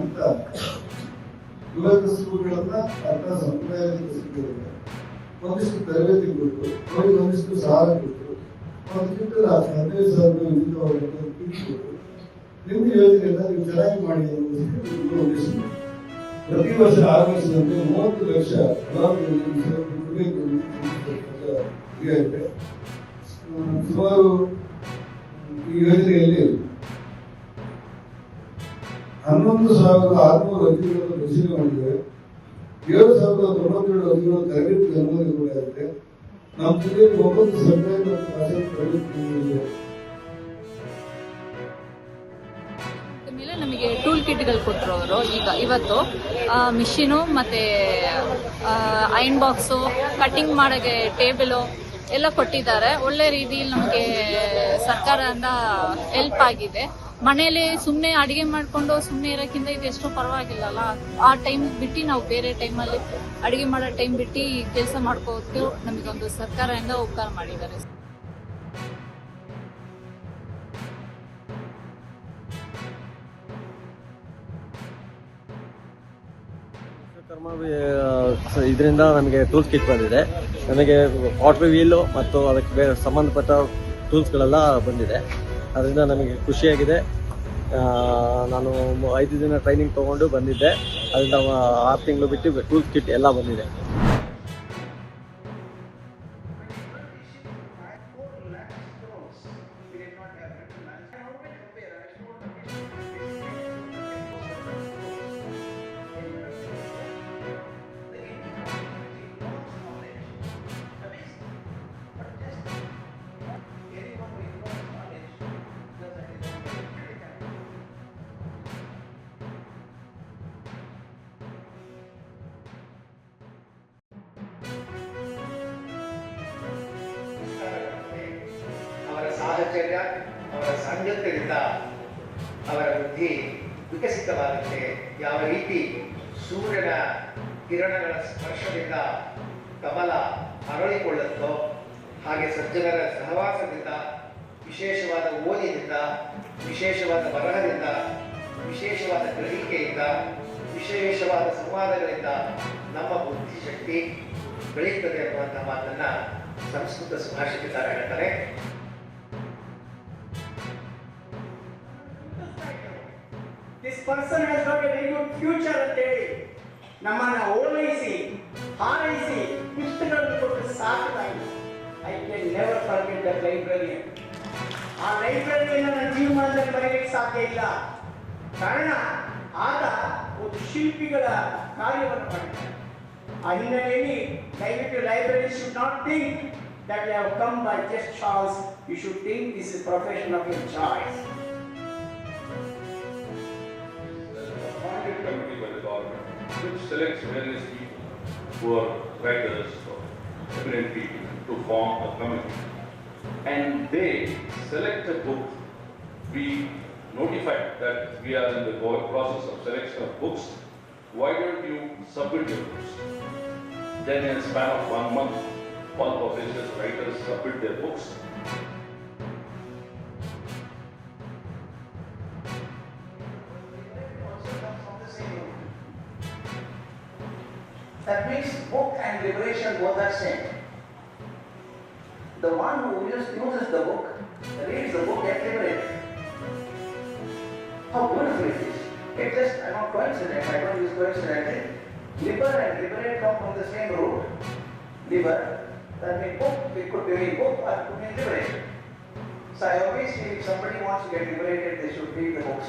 ಅಂತ ಇವಾಗ ಸ್ಕೂಲ್ಗಳನ್ನ ಅರ್ಥ ಸಂಪ್ರದಾಯದ ಸ್ಕೂಲ್ಗಳಿಗೆ ಒಂದಿಷ್ಟು ತರಬೇತಿ ಕೊಟ್ಟು ಅವರಿಗೆ ಒಂದಿಷ್ಟು ಸಾಲ ಕೊಟ್ಟು ಒಂದಕ್ಕಿಂತ 15,000 ಕೊಟ್ಟು ನಿಮ್ಮ ಯೋಜನೆಯನ್ನ ನೀವು ಚೆನ್ನಾಗಿ ಮಾಡಿ ಉದ್ದೇಶಿಸಿ ಪ್ರತಿ ವರ್ಷ ಆಗಮಿಸಿದಂತೆ 30 ಲಕ್ಷ ಇದೆ. ಸುಮಾರು ಈ ಯೋಜನೆಯಲ್ಲಿ 11,600 ಅರ್ಜಿಗಳನ್ನು ಪರಿಶೀಲನೆ ಮಾಡಿದ್ದೇವೆ. 7,097 ಅರ್ಜಿಗಳು ತರಬೇತಿ ಅನುಮೋದನೆಗೊಳಗಾಗಿದೆ. ನಮ್ಮ ಜಿಲ್ಲೆಯಲ್ಲಿ 9 ಸರ್ಕಾರಿ ಮತ್ತು ಖಾಸಗಿ ತರಬೇತಿ ಮೇಲೆ ನಮಗೆ ಟೂಲ್ ಕಿಟ್ಗಳು ಕೊಟ್ಟರು ಅವರು. ಇವತ್ತು ಮಿಷಿನು ಮತ್ತೆ ಐರನ್ ಬಾಕ್ಸು, ಕಟಿಂಗ್ ಮಾಡೋಕ್ಕೆ ಟೇಬಲು ಎಲ್ಲ ಕೊಟ್ಟಿದ್ದಾರೆ. ಒಳ್ಳೆ ರೀತಿಯಲ್ಲಿ ನಮಗೆ ಸರ್ಕಾರದಿಂದ ಹೆಲ್ಪ್ ಆಗಿದೆ. ಮನೇಲಿ ಸುಮ್ಮನೆ ಅಡುಗೆ ಮಾಡಿಕೊಂಡು ಸುಮ್ಮನೆ ಇರೋಕ್ಕಿಂತ ಇದು ಎಷ್ಟೋ ಪರವಾಗಿಲ್ಲಲ್ಲ. ಆ ಟೈಮ್ ಬಿಟ್ಟು ನಾವು ಬೇರೆ ಟೈಮಲ್ಲಿ ಅಡುಗೆ ಮಾಡೋ ಟೈಮ್ ಬಿಟ್ಟು ಕೆಲಸ ಮಾಡ್ಕೋಬೇಕು. ನಮಗೊಂದು ಸರ್ಕಾರದಿಂದ ಉಪಕಾರ ಮಾಡಿದ್ದಾರೆ. ಇದರಿಂದ ನಮಗೆ ಟೂಲ್ಸ್ ಕಿಟ್ ಬಂದಿದೆ. ನಮಗೆ ವಾಟರ್ ವೀಲು ಮತ್ತು ಅದಕ್ಕೆ ಬೇರೆ ಸಂಬಂಧಪಟ್ಟ ಟೂಲ್ಸ್ಗಳೆಲ್ಲ ಬಂದಿದೆ. ಅದರಿಂದ ನಮಗೆ ಖುಷಿಯಾಗಿದೆ. ನಾನು 5 ದಿನ ಟ್ರೈನಿಂಗ್ ತೊಗೊಂಡು ಬಂದಿದ್ದೆ. ಅದರಿಂದ 6 ತಿಂಗಳು ಬಿಟ್ಟು ಟೂಲ್ಸ್ ಕಿಟ್ ಎಲ್ಲ ಬಂದಿದೆ. ಸಾಹಚರ್ಯ, ಅವರ ಸಂಗತಿಯಿಂದ ಅವರ ಬುದ್ಧಿ ವಿಕಸಿತವಾಗುತ್ತೆ. ಯಾವ ರೀತಿ ಸೂರ್ಯನ ಕಿರಣಗಳ ಸ್ಪರ್ಶದಿಂದ ಕಮಲ ಅರಳಿಕೊಳ್ಳುತ್ತೋ ಹಾಗೆ ಸಜ್ಜನರ ಸಹವಾಸದಿಂದ, ವಿಶೇಷವಾದ ಓದಿನಿಂದ, ವಿಶೇಷವಾದ ಬರಹದಿಂದ, ವಿಶೇಷವಾದ ಗ್ರಹಿಕೆಯಿಂದ, ವಿಶೇಷವಾದ ಸಂವಾದಗಳಿಂದ ನಮ್ಮ ಬುದ್ಧಿಶಕ್ತಿ ಬೆಳೆಯುತ್ತದೆ ಅನ್ನುವಂಥ ಮಾತನ್ನ ಸಂಸ್ಕೃತ ಸುಭಾಷಿತಕಾರ ಹೇಳ್ತಾರೆ. This person has got a very good future ಅಂತ ಹೇಳಿ ನಮ್ಮನ್ನ ಓಲೈಸಿ ಹಾರೈಸಿ ಪುಸ್ತಕಗಳನ್ನು ಕೊಟ್ಟು ಸಾಕಲಾಗಿದೆ. I can never forget the librarian. ಆ ಲೈಬ್ರರಿಯನ್ನು ನನ್ನ ಜೀವನದಲ್ಲಿ ಬರೆಯಲಿಕ್ಕೆ ಸಾಧ್ಯ ಇಲ್ಲ. ಕಾರಣ ಆತ ಒಂದು ಶಿಲ್ಪಿಗಳ ಕಾರ್ಯವನ್ನು ಮಾಡಿದ್ದಾರೆ. ಆ ಹಿನ್ನೆಲೆಯಲ್ಲಿ ದಯವಿಟ್ಟು library should not think that you have come by just chance. You should think this is a profession of your choice. Committee by the government, which selects various people who are writers or eminent people to form a committee, and they select a book. We notify that we are in the process of selection of books. Why don't you submit your books? Then in a span of 1 month, all publishers, writers submit their books. That means book and liberation both are same. The one who uses the book, reads the book, gets liberated. How beautiful it is. It's just not coincidence. I don't use coincidence. Liber and liberate come from the same root. Liber, that means book, it could be a book or it could be liberation. So I always say if somebody wants to get liberated, they should read the books.